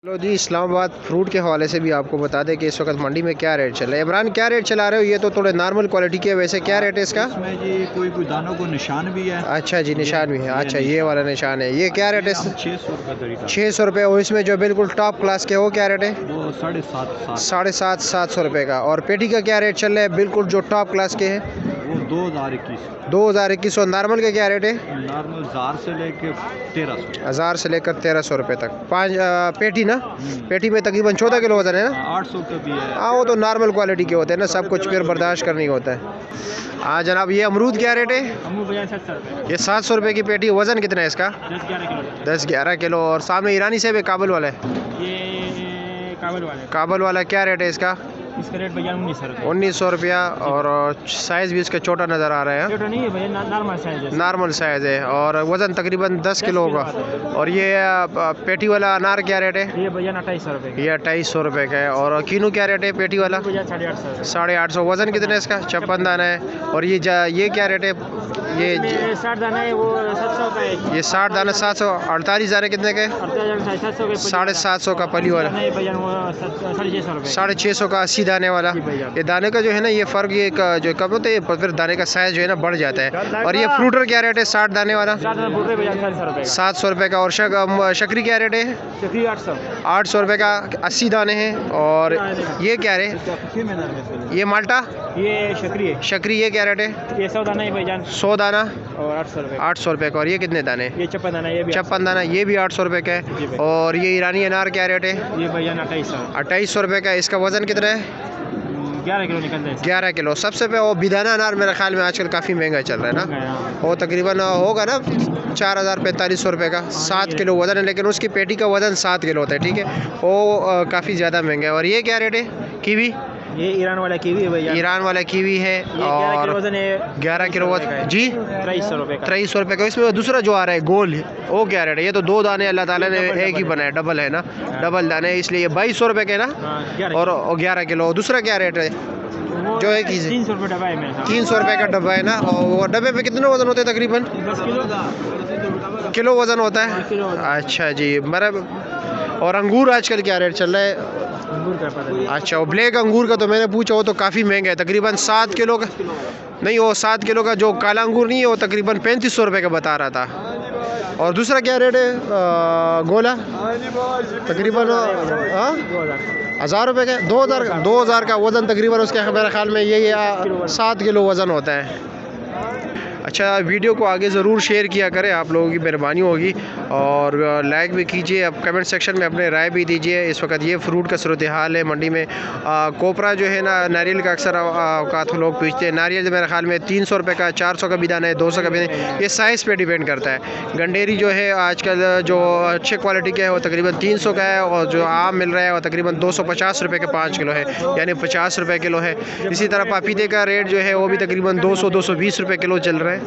चलो जी, इस्लामाबाद फ्रूट के हवाले से भी आपको बता दें कि इस वक्त मंडी में क्या रेट चल रहा है। इमरान, क्या रेट चला रहे हो? ये तो थोड़े नॉर्मल क्वालिटी के, वैसे क्या रेट है इसका? इसमें जी कोई दानों को निशान भी है। अच्छा जी, निशान भी है। अच्छा, ये वाला निशान है। ये क्या रेट है? 600 रुपये। 600 रुपये। और इसमें जो बिल्कुल टॉप क्लास के, वो क्या रेट है? वो 750 750 रुपये का। और पेटी का क्या रेट चल रहा है बिल्कुल जो टॉप क्लास के है? वो 2021। 2021। और नॉर्मल का क्या रेट है? नॉर्मल 1000 से लेकर 1300। 1000 से लेकर 1300 रुपये तक। 5 पेटी ना? पेटी में तकरीबन 14 किलो वजन है ना? 800 का भी है। हाँ, वो तो नॉर्मल क्वालिटी के होते हैं ना, सब कुछ फिर बर्दाश्त करनी होता है। हाँ जनाब, ये अमरूद क्या रेट है? ये 700 रुपये की पेटी। वज़न कितना है इसका? 10-11 किलो। और सामने ईरानी सेब है, काबुल वाला है? ये काबुल वाला क्या रेट है इसका? इसका रेट भैया 1900 रुपया। और साइज़ भी इसका छोटा नज़र आ रहा है। छोटा नहीं है भैया, नॉर्मल साइज है। नॉर्मल साइज़ है और वज़न तकरीबन 10 किलो होगा। और ये पेटी वाला अनार क्या रेट है? ये भैया 2800 रुपये। ये 2800 रुपये का है। और कीनू क्या रेट है पेटी वाला? भैया 850। 850। वज़न कितना है इसका? 56 दाना है। और ये क्या रेट है? ये 60 दाना है, वो 700 का है। ये 60 दाना 700। 48 दाने कितने के? 750 का पली वाला। 650 का 80 दाने वाला। ये दाने का जो है ना, ये फ़र्क ये जो कम होता है, फिर दाने का साइज़ जो है ना बढ़ जाता है। और ये फ्रूटर क्या रेट है 60 दाने वाला? 700 रुपये का। और शक्री क्या रेट है? 800 रुपये का 80 दाने हैं। और ये क्या रेट? ये माल्टा, ये शक्री ये क्या रेट है? ये 100 दाना है भाईजान। 100 दाना और 800 रुपये। 800 रुपये का। और ये कितने दाने? ये 56 दाना, ये भी 56 दाना, ये भी 800 रुपये का है। और ये ईरानी अनार क्या रेट है? ये भैया 2800। 2800 रुपये का। इसका वज़न कितना है? 11 किलो निकलता है। 11 किलो। सबसे पे वो बिदाना अनार मेरे ख्याल में आजकल काफ़ी महंगा चल रहा है ना। वो तकरीबन होगा ना 4000-4500 रुपये का। 7 किलो वज़न है, लेकिन उसकी पेटी का वज़न 7 किलो होता है। ठीक है, वो काफ़ी ज़्यादा महंगा है। और ये क्या रेट है? कीवी, ये ईरान वाला कीवी है भैया। ईरान वाला कीवी है। और 11 किलो वज़न जी 2300 रुपये का। 2300 रुपये का। इसमें दूसरा जो आ रहा है गोल, वो क्या रेट है? ये तो 2 दाने अल्लाह ताला ने एक ही बनाया, डबल है ना, डबल दाने, इसलिए 2200 रुपये के ना। और 11 किलो। दूसरा क्या रेट है जो है? 300 रुपये डब्बा है मेरे साथ। 300 रुपये का डब्बा है ना। और वो डब्बे पे कितने वज़न होते हैं तकरीबन? 10 किलो। किलो वज़न होता है। अच्छा जी। मेरा और अंगूर आजकल क्या रेट चल रहा है? अंगूर का पता नहीं। अच्छा, वो ब्लैक अंगूर का तो मैंने पूछा, वो तो काफ़ी महंगा है, तकरीबन 7 किलो का। नहीं, वो 7 किलो का जो काला अंगूर नहीं है, वो तकरीबन 3500 रुपये का बता रहा था। और दूसरा क्या रेट है? गोला तकरीबन 1000 रुपये का। 2000 का वज़न तकरीबन उसके मेरे ख्याल में ये 7 किलो वज़न होता है। अच्छा, वीडियो को आगे ज़रूर शेयर किया करें, आप लोगों की मेहरबानी होगी। और लाइक भी कीजिए। अब कमेंट सेक्शन में अपने राय भी दीजिए। इस वक्त ये फ़्रूट का सूरत हाल है मंडी में। कोपरा जो है ना, नारियल का अक्सर औकात लोग पूछते हैं। नारियल मेरे ख्याल में 300 रुपये का, 400 का भी दाना है, 200 का भी दाना है। ये साइज़ पे डिपेंड करता है। गंडेरी जो है आजकल जो अच्छे क्वालिटी का है, वो तकरीबन 300 का है। और जो आम मिल रहा है वो तकरीबन 250 रुपये का 5 किलो है, यानी 50 रुपये किलो है। इसी तरह पपीते का रेट जो है वो भी तकरीबन 200-220 रुपये किलो चल रहा है।